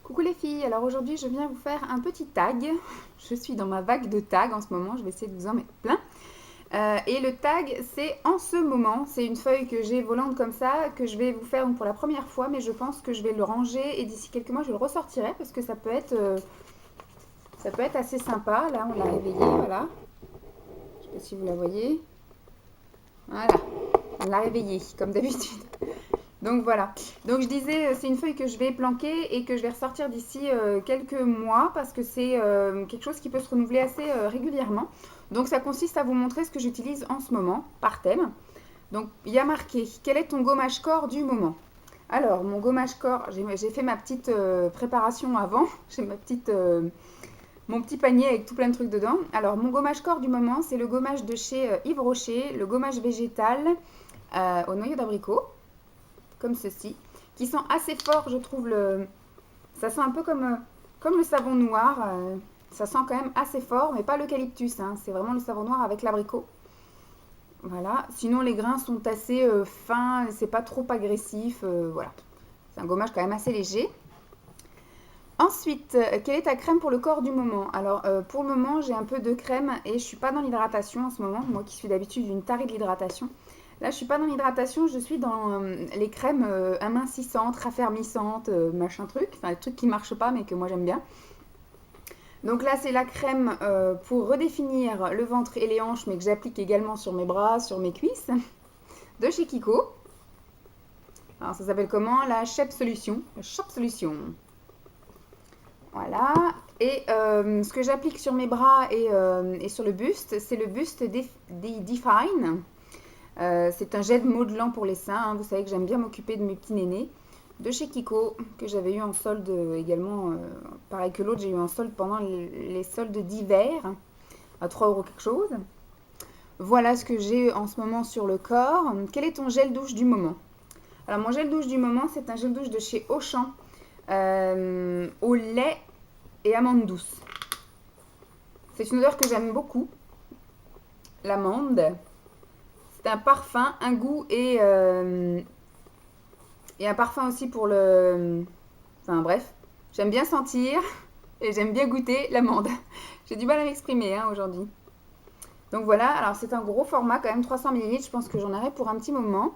Coucou les filles, alors aujourd'hui je viens vous faire un petit tag. Je suis dans ma vague de tags en ce moment, je vais essayer de vous en mettre plein. Et le tag c'est en ce moment, c'est une feuille que j'ai volante comme ça, que je vais vous faire pour la première fois, mais je pense que je vais le ranger et d'ici quelques mois je le ressortirai parce que ça peut être assez sympa. Là on l'a réveillé, voilà. Je sais pas si vous la voyez. Voilà, on l'a réveillé comme d'habitude. Donc voilà. Donc je disais, c'est une feuille que je vais planquer et que je vais ressortir d'ici quelques mois parce que c'est quelque chose qui peut se renouveler assez régulièrement. Donc ça consiste à vous montrer ce que j'utilise en ce moment par thème. Donc il y a marqué quel est ton gommage corps du moment. Alors mon gommage corps, j'ai fait ma petite préparation avant. J'ai mon petit panier avec tout plein de trucs dedans. Alors mon gommage corps du moment, c'est le gommage de chez Yves Rocher, le gommage végétal au noyau d'abricot comme ceci, qui sent assez fort, je trouve. Ça sent un peu comme le savon noir. Ça sent quand même assez fort, mais pas l'eucalyptus. Hein. C'est vraiment le savon noir avec l'abricot. Voilà. Sinon, les grains sont assez fins, c'est pas trop agressif. Voilà. C'est un gommage quand même assez léger. Ensuite, quelle est ta crème pour le corps du moment? Alors, pour le moment, j'ai un peu de crème et je suis pas dans l'hydratation en ce moment. Moi qui suis d'habitude une tarée de l'hydratation. Là, je suis pas dans l'hydratation, je suis dans les crèmes amincissantes, raffermissantes, machin truc. Enfin, les trucs qui marchent pas, mais que moi j'aime bien. Donc là, c'est la crème pour redéfinir le ventre et les hanches, mais que j'applique également sur mes bras, sur mes cuisses, de chez Kiko. Alors, ça s'appelle comment? La Shep Solution. Shop Solution. Voilà. Et ce que j'applique sur mes bras et sur le buste, c'est le buste Define. C'est un gel modelant pour les seins. Hein. Vous savez que j'aime bien m'occuper de mes petits nénés. De chez Kiko, que j'avais eu en solde également. Pareil que l'autre, j'ai eu en solde pendant les soldes d'hiver. À 3 euros quelque chose. Voilà ce que j'ai en ce moment sur le corps. Quel est ton gel douche du moment? Alors mon gel douche du moment, c'est un gel douche de chez Auchan. Au lait et amande douce. C'est une odeur que j'aime beaucoup. L'amande. C'est un parfum, un goût et un parfum aussi pour le... Enfin bref, j'aime bien sentir et j'aime bien goûter l'amande. J'ai du mal à m'exprimer hein, aujourd'hui. Donc voilà, alors c'est un gros format quand même, 300 ml, je pense que j'en aurai pour un petit moment.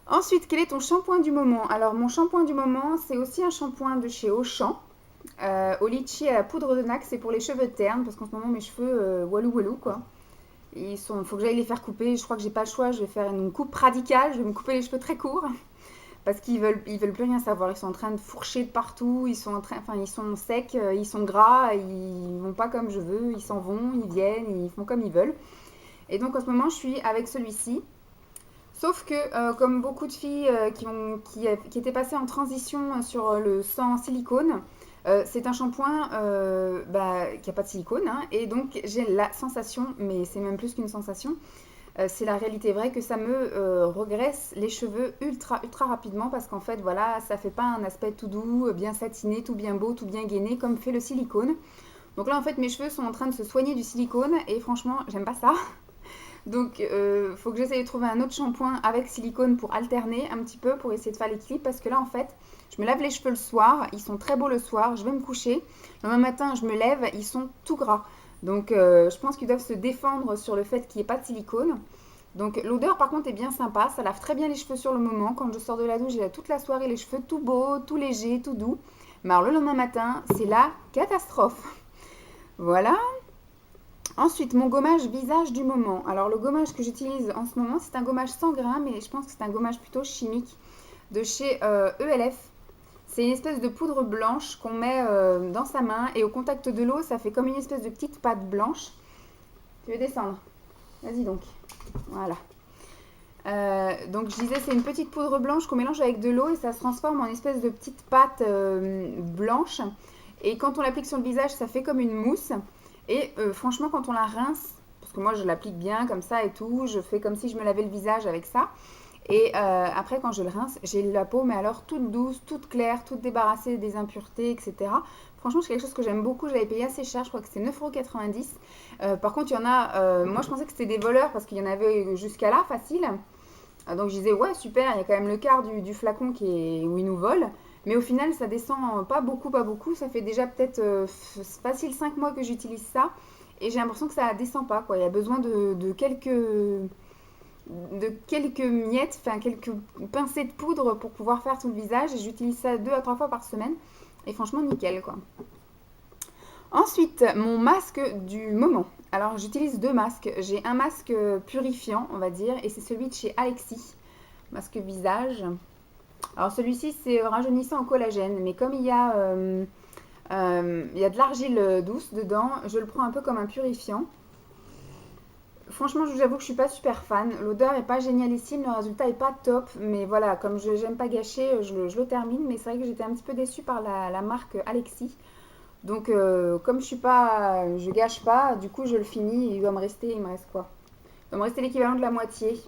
Ensuite, quel est ton shampoing du moment? Alors mon shampoing du moment, c'est aussi un shampoing de chez Auchan. Au litchi à la poudre de Nax, c'est pour les cheveux ternes, parce qu'en ce moment mes cheveux walou walou quoi. Il faut que j'aille les faire couper, je crois que j'ai pas le choix, je vais faire une coupe radicale, je vais me couper les cheveux très courts. Parce ils veulent plus rien savoir. Ils sont en train de fourcher de partout. Ils sont secs, ils sont gras, ils vont pas comme je veux. Ils s'en vont, ils viennent, ils font comme ils veulent. Et donc en ce moment, je suis avec celui-ci. Sauf que, comme beaucoup de filles qui étaient passées en transition sur le sang silicone, c'est un shampoing qui n'a pas de silicone. Hein, et donc j'ai la sensation, mais c'est même plus qu'une sensation, c'est la réalité vraie que ça me regraisse les cheveux ultra ultra rapidement parce qu'en fait voilà ça fait pas un aspect tout doux, bien satiné, tout bien beau, tout bien gainé comme fait le silicone. Donc là en fait mes cheveux sont en train de se soigner du silicone et franchement j'aime pas ça. Donc faut que j'essaye de trouver un autre shampoing avec silicone pour alterner un petit peu pour essayer de faire l'équilibre parce que là en fait je me lave les cheveux le soir, ils sont très beaux le soir, je vais me coucher, le lendemain matin je me lève, ils sont tout gras. Donc je pense qu'ils doivent se défendre sur le fait qu'il n'y ait pas de silicone. Donc l'odeur par contre est bien sympa, ça lave très bien les cheveux sur le moment. Quand je sors de la douche, j'ai toute la soirée les cheveux tout beaux, tout légers, tout doux. Mais alors le lendemain matin, c'est la catastrophe. Voilà. Ensuite, mon gommage visage du moment. Alors le gommage que j'utilise en ce moment, c'est un gommage sans grain, mais je pense que c'est un gommage plutôt chimique de chez ELF. C'est une espèce de poudre blanche qu'on met dans sa main et au contact de l'eau, ça fait comme une espèce de petite pâte blanche. Tu veux descendre? Vas-y donc. Voilà. Donc je disais, c'est une petite poudre blanche qu'on mélange avec de l'eau et ça se transforme en espèce de petite pâte blanche. Et quand on l'applique sur le visage, ça fait comme une mousse. Et franchement, quand on la rince, parce que moi je l'applique bien comme ça et tout, je fais comme si je me lavais le visage avec ça. Et après, quand je le rince, j'ai la peau, mais alors toute douce, toute claire, toute débarrassée des impuretés, etc. Franchement, c'est quelque chose que j'aime beaucoup. J'avais payé assez cher, je crois que c'était 9,90 €. Par contre, il y en a, moi je pensais que c'était des voleurs parce qu'il y en avait jusqu'à là, facile. Donc je disais, ouais, super, il y a quand même le quart du flacon où ils nous volent. Mais au final, ça descend pas beaucoup, pas beaucoup. Ça fait déjà peut-être facile 5 mois que j'utilise ça. Et j'ai l'impression que ça descend pas, quoi. Il y a besoin de quelques miettes, enfin quelques pincées de poudre pour pouvoir faire tout le visage. Et j'utilise ça 2 à 3 fois par semaine. Et franchement, nickel, quoi. Ensuite, mon masque du moment. Alors, j'utilise 2 masques. J'ai un masque purifiant, on va dire, et c'est celui de chez Alexis. Masque visage. Alors, celui-ci, c'est rajeunissant en collagène, mais comme il y a de l'argile douce dedans, je le prends un peu comme un purifiant. Franchement, je vous avoue que je suis pas super fan. L'odeur est pas génialissime, le résultat est pas top, mais voilà, comme je n'aime pas gâcher, je le termine. Mais c'est vrai que j'étais un petit peu déçue par la marque Alexis. Donc, comme je gâche pas, du coup, je le finis. Il me reste quoi? Il va me rester l'équivalent de la moitié.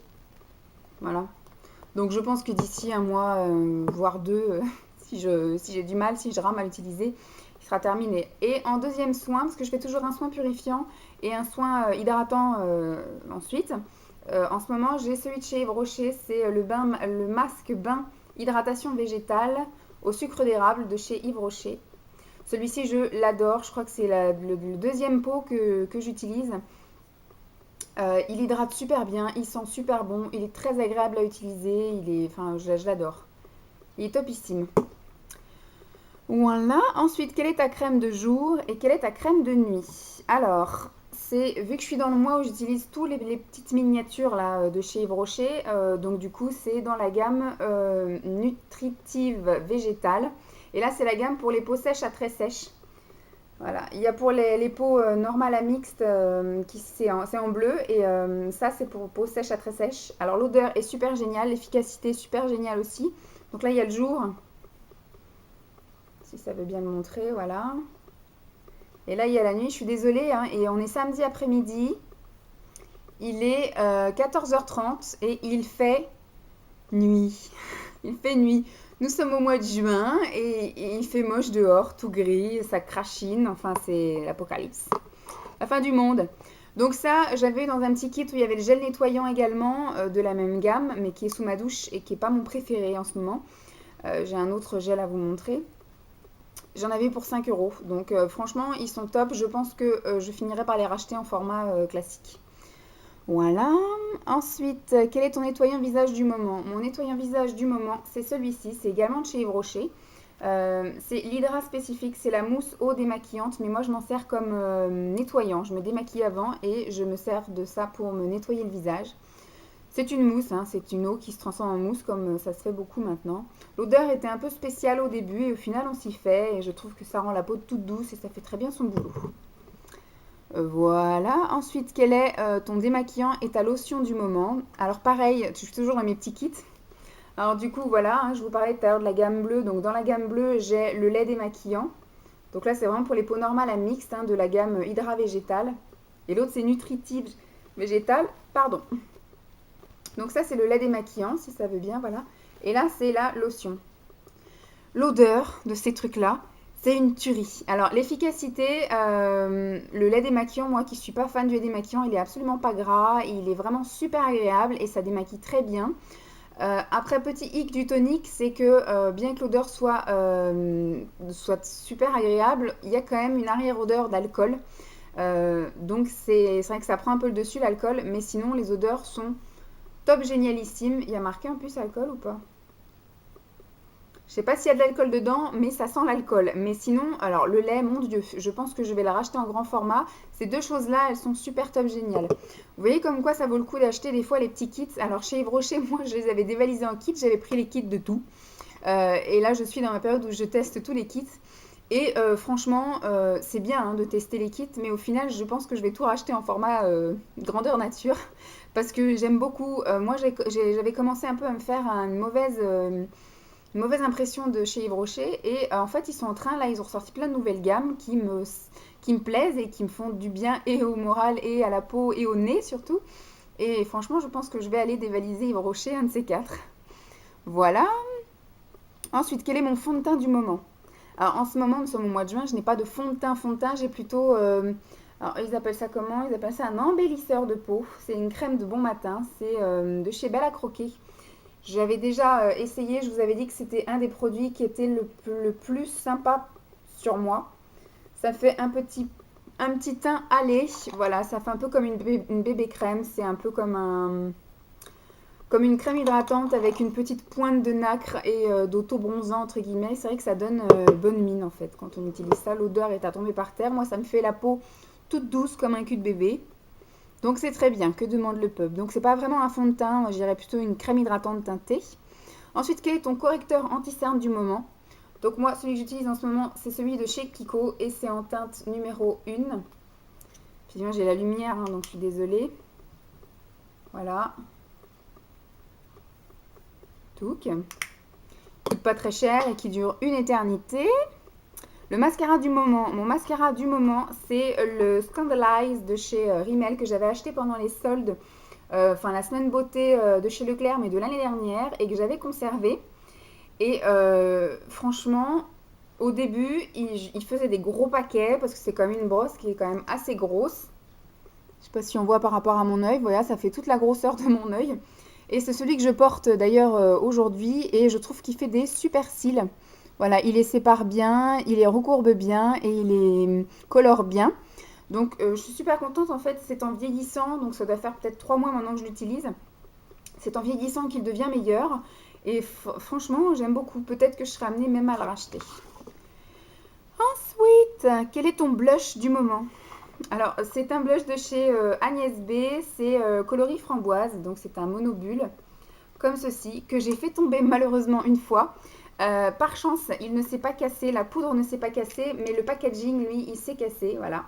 Voilà. Donc, je pense que d'ici un mois, voire deux, si j'ai du mal, si je rame à l'utiliser, il sera terminé. Et en deuxième soin, parce que je fais toujours un soin purifiant et un soin hydratant ensuite. En ce moment, j'ai celui de chez Yves Rocher, c'est le masque bain hydratation végétale au sucre d'érable de chez Yves Rocher. Celui-ci, je l'adore. Je crois que c'est le deuxième pot que j'utilise. Il hydrate super bien, il sent super bon, il est très agréable à utiliser. Enfin, je l'adore. Il est topissime. Voilà. Ensuite, quelle est ta crème de jour et quelle est ta crème de nuit? Alors, vu que je suis dans le mois où j'utilise tous les petites miniatures là, de chez Yves Rocher, donc du coup, c'est dans la gamme nutritive végétale. Et là, c'est la gamme pour les peaux sèches à très sèches. Voilà. Il y a pour les peaux normales à mixtes, c'est en bleu. Et ça, c'est pour peau sèche à très sèche. Alors, l'odeur est super géniale. L'efficacité est super géniale aussi. Donc là, il y a le jour. Si ça veut bien le montrer, voilà. Et là, il y a la nuit. Je suis désolée, hein, et on est samedi après-midi. Il est 14h30 et il fait nuit. Il fait nuit. Nous sommes au mois de juin et il fait moche dehors, tout gris, ça crachine, enfin c'est l'apocalypse. La fin du monde. Donc ça, j'avais dans un petit kit où il y avait le gel nettoyant également, de la même gamme, mais qui est sous ma douche et qui n'est pas mon préféré en ce moment. J'ai un autre gel à vous montrer. J'en avais pour 5 euros. Donc franchement, ils sont top. Je pense que je finirai par les racheter en format classique. Voilà. Ensuite, quel est ton nettoyant visage du moment? Mon nettoyant visage du moment, c'est celui-ci. C'est également de chez Yves Rocher. C'est l'Hydra spécifique. C'est la mousse eau démaquillante. Mais moi, je m'en sers comme nettoyant. Je me démaquille avant et je me sers de ça pour me nettoyer le visage. C'est une mousse, hein, c'est une eau qui se transforme en mousse comme ça se fait beaucoup maintenant. L'odeur était un peu spéciale au début et au final, on s'y fait. Et je trouve que ça rend la peau toute douce et ça fait très bien son boulot. Voilà. Ensuite, quel est ton démaquillant et ta lotion du moment? Alors pareil, je suis toujours dans mes petits kits. Alors du coup, voilà, hein, je vous parlais tout à l'heure de la gamme bleue. Donc dans la gamme bleue, j'ai le lait démaquillant. Donc là, c'est vraiment pour les peaux normales à mixte, hein, de la gamme Hydra Végétale. Et l'autre, c'est Nutritive Végétale. Pardon. Donc ça, c'est le lait démaquillant, si ça veut bien, voilà. Et là, c'est la lotion. L'odeur de ces trucs-là, c'est une tuerie. Alors, l'efficacité, le lait démaquillant, moi qui ne suis pas fan du lait démaquillant, il est absolument pas gras, il est vraiment super agréable et ça démaquille très bien. Après, petit hic du tonique, c'est que bien que l'odeur soit super agréable, il y a quand même une arrière-odeur d'alcool. Donc, c'est vrai que ça prend un peu le dessus, l'alcool, mais sinon, les odeurs sont top génialissime. Il y a marqué en plus alcool ou pas? Je sais pas s'il y a de l'alcool dedans, mais ça sent l'alcool. Mais sinon, alors le lait, mon Dieu, je pense que je vais la racheter en grand format. Ces deux choses-là, elles sont super top géniales. Vous voyez comme quoi ça vaut le coup d'acheter des fois les petits kits. Alors chez Yves Rocher, moi, je les avais dévalisés en kit. J'avais pris les kits de tout. Et là, je suis dans ma période où je teste tous les kits. Et franchement, c'est bien hein, de tester les kits, mais au final, je pense que je vais tout racheter en format grandeur nature parce que j'aime beaucoup. Moi, j'avais commencé un peu à me faire une mauvaise impression de chez Yves Rocher et en fait, ils sont en train, là, ils ont ressorti plein de nouvelles gammes qui me plaisent et qui me font du bien et au moral et à la peau et au nez surtout. Et franchement, je pense que je vais aller dévaliser Yves Rocher, un de ces quatre. Voilà. Ensuite, quel est mon fond de teint du moment? Alors, en ce moment, nous sommes au mois de juin, je n'ai pas de fond de teint. J'ai plutôt... alors, ils appellent ça comment? Ils appellent ça un embellisseur de peau. C'est une crème de bon matin. C'est de chez Belle à Croquer. J'avais déjà essayé, je vous avais dit que c'était un des produits qui était le plus sympa sur moi. Ça fait un petit teint allé, voilà, ça fait un peu comme une bébé crème, c'est un peu comme une crème hydratante avec une petite pointe de nacre et d'auto-bronzant entre guillemets. C'est vrai que ça donne bonne mine en fait quand on utilise ça. L'odeur est à tomber par terre. Moi, ça me fait la peau toute douce comme un cul de bébé. Donc c'est très bien. Que demande le peuple? Donc c'est pas vraiment un fond de teint. Moi, je dirais plutôt une crème hydratante teintée. Ensuite, quel est ton correcteur anti-cerne du moment? Donc moi, celui que j'utilise en ce moment, c'est celui de chez Kiko et c'est en teinte numéro 1. Puis moi, j'ai la lumière, hein, donc je suis désolée. Voilà. Touc. Qui coûte pas très cher et qui dure une éternité. Le mascara du moment. Mon mascara du moment, c'est le Scandalize de chez Rimmel que j'avais acheté pendant les soldes, enfin la semaine beauté de chez Leclerc, mais de l'année dernière, et que j'avais conservé. Et franchement, au début, il faisait des gros paquets parce que c'est comme une brosse qui est quand même assez grosse. Je sais pas si on voit par rapport à mon œil. Voilà, ça fait toute la grosseur de mon œil. Et c'est celui que je porte d'ailleurs aujourd'hui et je trouve qu'il fait des super cils. Voilà, il les sépare bien, il les recourbe bien et il les colore bien. Donc je suis super contente en fait, c'est en vieillissant, donc ça doit faire peut-être 3 mois maintenant que je l'utilise. C'est en vieillissant qu'il devient meilleur et franchement j'aime beaucoup. Peut-être que je serai amenée même à le racheter. Ensuite, quel est ton blush du moment? Alors, c'est un blush de chez Agnès B, c'est coloris framboise, donc c'est un monobulle, comme ceci, que j'ai fait tomber malheureusement une fois. Par chance, il ne s'est pas cassé, la poudre ne s'est pas cassée, mais le packaging, lui, il s'est cassé, voilà.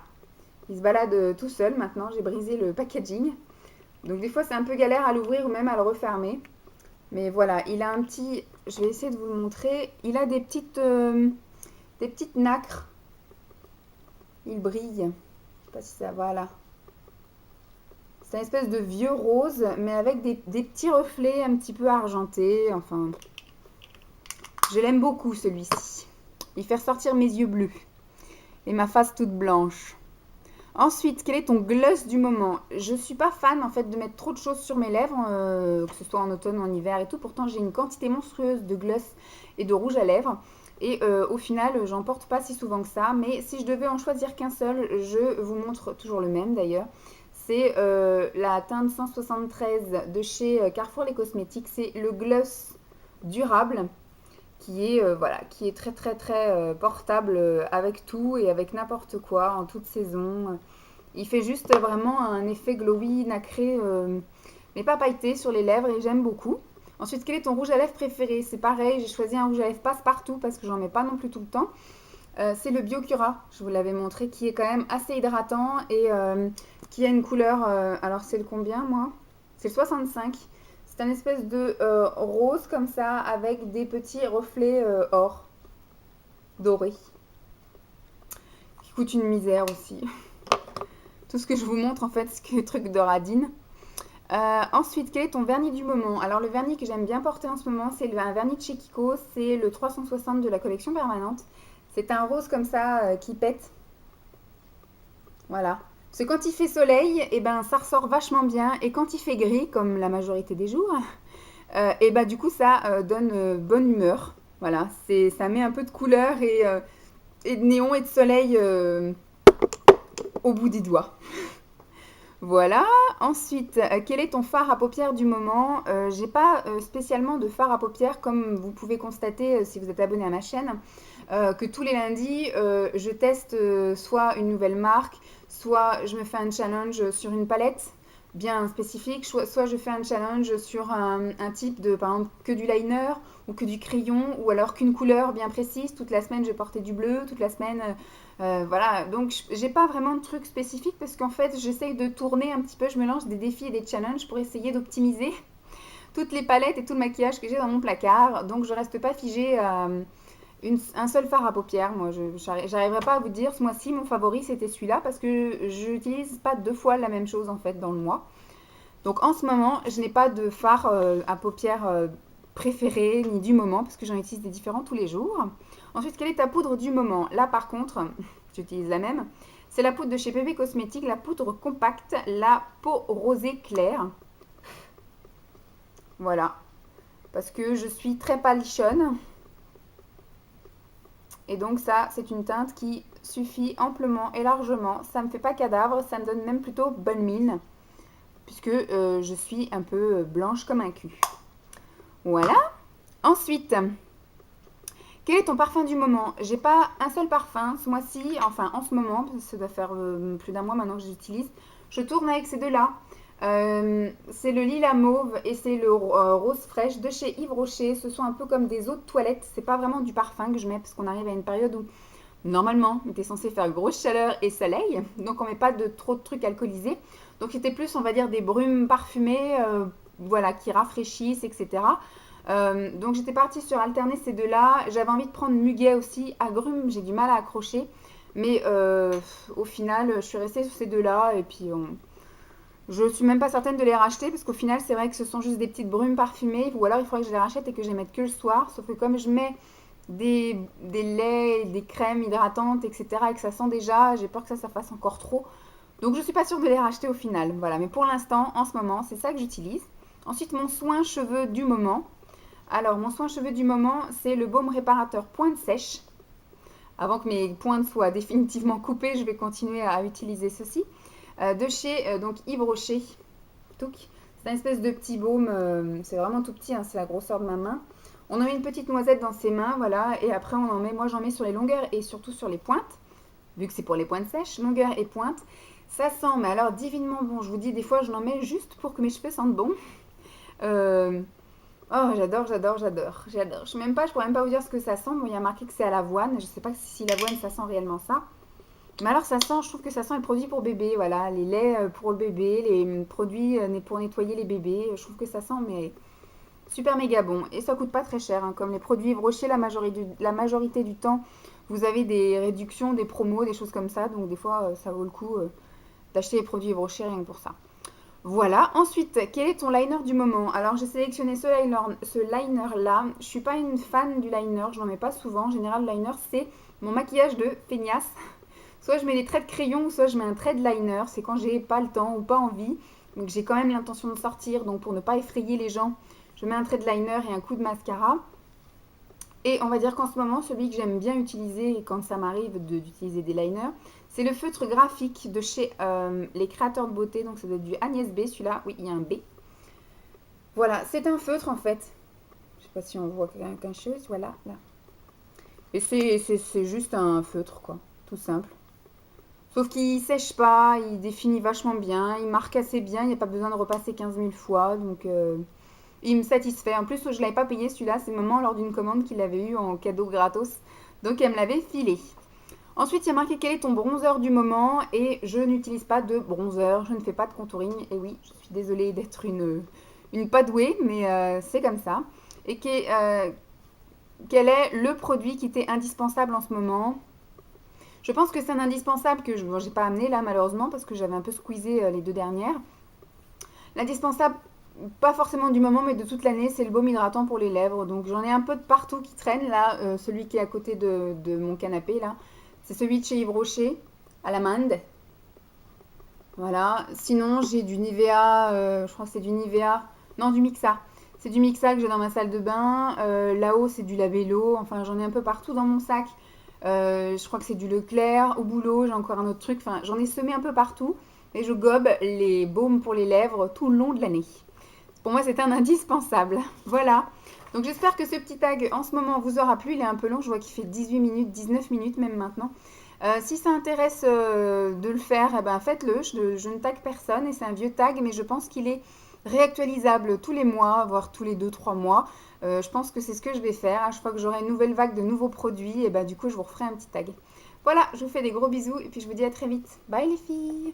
Il se balade tout seul maintenant, j'ai brisé le packaging. Donc des fois, c'est un peu galère à l'ouvrir ou même à le refermer. Mais voilà, il a un petit, je vais essayer de vous le montrer, il a des petites nacres. Il brille. Je sais pas si ça, voilà. C'est une espèce de vieux rose, mais avec des petits reflets un petit peu argentés. Enfin, je l'aime beaucoup celui-ci. Il fait ressortir mes yeux bleus et ma face toute blanche. Ensuite, quel est ton gloss du moment? Je suis pas fan en fait de mettre trop de choses sur mes lèvres, que ce soit en automne, en hiver et tout. Pourtant, j'ai une quantité monstrueuse de gloss et de rouge à lèvres. Et au final, j'en porte pas si souvent que ça. Mais si je devais en choisir qu'un seul, je vous montre toujours le même d'ailleurs. C'est la teinte 173 de chez Carrefour les Cosmétiques. C'est le gloss durable voilà, qui est très très très portable avec tout et avec n'importe quoi en toute saison. Il fait juste vraiment un effet glowy, nacré, mais pas pailleté sur les lèvres et j'aime beaucoup. Ensuite, quel est ton rouge à lèvres préféré? C'est pareil, j'ai choisi un rouge à lèvres passe-partout parce que j'en mets pas non plus tout le temps. C'est le Biocura, je vous l'avais montré, qui est quand même assez hydratant et qui a une couleur. Alors, c'est le combien, moi? C'est le 65. C'est un espèce de rose comme ça avec des petits reflets or dorés qui coûte une misère aussi. Tout ce que je vous montre en fait, c'est que truc de radine. Ensuite, quel est ton vernis du moment? Alors le vernis que j'aime bien porter en ce moment, c'est un vernis de chez Kiko, c'est le 360 de la collection permanente. C'est un rose comme ça qui pète. Voilà. Parce que quand il fait soleil, et ben ça ressort vachement bien. Et quand il fait gris, comme la majorité des jours, et ben du coup ça donne bonne humeur. Voilà, ça met un peu de couleur et de néon et de soleil au bout des doigts. Voilà. Ensuite, quel est ton fard à paupières du moment? J'ai pas spécialement de fard à paupières, comme vous pouvez constater si vous êtes abonné à ma chaîne, que tous les lundis, je teste soit une nouvelle marque, soit je me fais un challenge sur une palette bien spécifique, soit je fais un challenge sur un type de, par exemple, que du liner ou que du crayon, ou alors qu'une couleur bien précise. Toute la semaine, je vais porter du bleu, toute la semaine, voilà. Donc, j'ai pas vraiment de truc spécifique parce qu'en fait, j'essaye de tourner un petit peu, je me lance des défis et des challenges pour essayer d'optimiser toutes les palettes et tout le maquillage que j'ai dans mon placard. Donc, je reste pas figée à un seul fard à paupières. Moi, j'arriverai pas à vous dire, ce mois-ci, mon favori, c'était celui-là parce que je n'utilise pas 2 fois la même chose en fait dans le mois. Donc en ce moment, je n'ai pas de fard à paupières préféré ni du moment parce que j'en utilise des différents tous les jours. Ensuite, quelle est ta poudre du moment? Là, par contre, j'utilise la même. C'est la poudre de chez PB Cosmétiques, la poudre compacte, la peau rosée claire. Voilà. parce que je suis très palichonne. Et donc ça, c'est une teinte qui suffit amplement et largement. Ça ne me fait pas cadavre, ça me donne même plutôt bonne mine, puisque je suis un peu blanche comme un cul. Voilà. Ensuite, quel est ton parfum du moment? J'ai pas un seul parfum ce mois-ci, enfin en ce moment, parce que ça doit faire plus d'un mois maintenant que j'utilise. Je tourne avec ces deux-là. C'est le lilas mauve et c'est le rose fraîche de chez Yves Rocher. Ce sont un peu comme des eaux de toilette. C'est pas vraiment du parfum que je mets parce qu'on arrive à une période où normalement on était censé faire grosse chaleur et soleil, donc on met pas de trop de trucs alcoolisés. Donc c'était plus, on va dire, des brumes parfumées, voilà, qui rafraîchissent, etc. Donc j'étais partie sur alterner ces deux-là. J'avais envie de prendre muguet aussi, agrumes, j'ai du mal à accrocher. Mais au final, je suis restée sur ces deux-là. Et puis, je suis même pas certaine de les racheter. Parce qu'au final, c'est vrai que ce sont juste des petites brumes parfumées. Ou alors, il faudrait que je les rachète et que je les mette que le soir. Sauf que comme je mets des laits, des crèmes hydratantes, etc. et que ça sent déjà, j'ai peur que ça fasse encore trop. Donc je suis pas sûre de les racheter au final. Voilà, mais pour l'instant, en ce moment, c'est ça que j'utilise. Ensuite, mon soin cheveux du moment. Alors, mon soin cheveux du moment, c'est le baume réparateur pointe sèche. Avant que mes pointes soient définitivement coupées, je vais continuer à utiliser ceci. De chez donc Yves Rocher. C'est un espèce de petit baume, c'est vraiment tout petit, hein, c'est la grosseur de ma main. On en met une petite noisette dans ses mains, voilà, et après on en met, moi j'en mets sur les longueurs et surtout sur les pointes, vu que c'est pour les pointes sèches, longueur et pointe. Ça sent, mais alors divinement bon, je vous dis, des fois je l'en mets juste pour que mes cheveux sentent bon. Euh, Oh, j'adore, j'adore, j'adore, j'adore. Je pourrais même pas vous dire ce que ça sent. Bon, il y a marqué que c'est à l'avoine. Je sais pas si l'avoine, ça sent réellement ça. Mais alors, ça sent, je trouve que ça sent les produits pour bébé. Voilà, les laits pour le bébé, les produits pour nettoyer les bébés. Je trouve que ça sent, mais super méga bon. Et ça coûte pas très cher, hein. Comme les produits Yves Rocher, la majorité du temps, vous avez des réductions, des promos, des choses comme ça. Donc, des fois, ça vaut le coup d'acheter les produits Yves Rocher rien que pour ça. Voilà. Ensuite, quel est ton liner du moment? Alors, j'ai sélectionné ce liner-là. Je suis pas une fan du liner, je n'en mets pas souvent. En général, le liner, c'est mon maquillage de feignasse. Soit je mets des traits de crayon, soit je mets un trait de liner. C'est quand j'ai pas le temps ou pas envie. Donc, j'ai quand même l'intention de sortir. Donc, pour ne pas effrayer les gens, je mets un trait de liner et un coup de mascara. Et on va dire qu'en ce moment, celui que j'aime bien utiliser quand ça m'arrive d'utiliser des liners, c'est le feutre graphique de chez les créateurs de beauté. Donc ça doit être du Agnès B, celui-là. Oui, il y a un B. Voilà, c'est un feutre en fait. Je sais pas si on voit quelque chose. Voilà, là. Et c'est juste un feutre, quoi. Tout simple. Sauf qu'il sèche pas, il définit vachement bien, il marque assez bien, il n'y a pas besoin de repasser 15 000 fois. Donc il me satisfait. En plus, je ne l'avais pas payé celui-là, c'est maman lors d'une commande qu'il avait eu en cadeau gratos. Donc elle me l'avait filé. Ensuite, il y a marqué quel est ton bronzer du moment et je n'utilise pas de bronzer, je ne fais pas de contouring. Et oui, je suis désolée d'être une pas douée, mais c'est comme ça. Et quel est le produit qui t'est indispensable en ce moment? Je pense que c'est un indispensable que je n'ai pas amené là malheureusement parce que j'avais un peu squeezé les deux dernières. L'indispensable, pas forcément du moment mais de toute l'année, c'est le baume hydratant pour les lèvres. Donc j'en ai un peu de partout qui traîne là, celui qui est à côté de mon canapé là. C'est celui de chez Yves Rocher, à l'amande. Voilà. Sinon, j'ai du Nivea, je crois que c'est du Nivea. Non, du Mixa. C'est du Mixa que j'ai dans ma salle de bain. Là-haut, c'est du Labello. Enfin, j'en ai un peu partout dans mon sac. Je crois que c'est du Leclerc. Au boulot, j'ai encore un autre truc. Enfin, j'en ai semé un peu partout. Et je gobe les baumes pour les lèvres tout le long de l'année. Pour moi, c'est un indispensable. Voilà. Donc j'espère que ce petit tag en ce moment vous aura plu. Il est un peu long, je vois qu'il fait 18 minutes, 19 minutes même maintenant. Si ça intéresse de le faire, eh ben, faites-le. Je ne tag personne et c'est un vieux tag, mais je pense qu'il est réactualisable tous les mois, voire tous les 2-3 mois. Je pense que c'est ce que je vais faire. À chaque fois que j'aurai une nouvelle vague de nouveaux produits, et ben, du coup je vous referai un petit tag. Voilà, je vous fais des gros bisous et puis je vous dis à très vite. Bye les filles!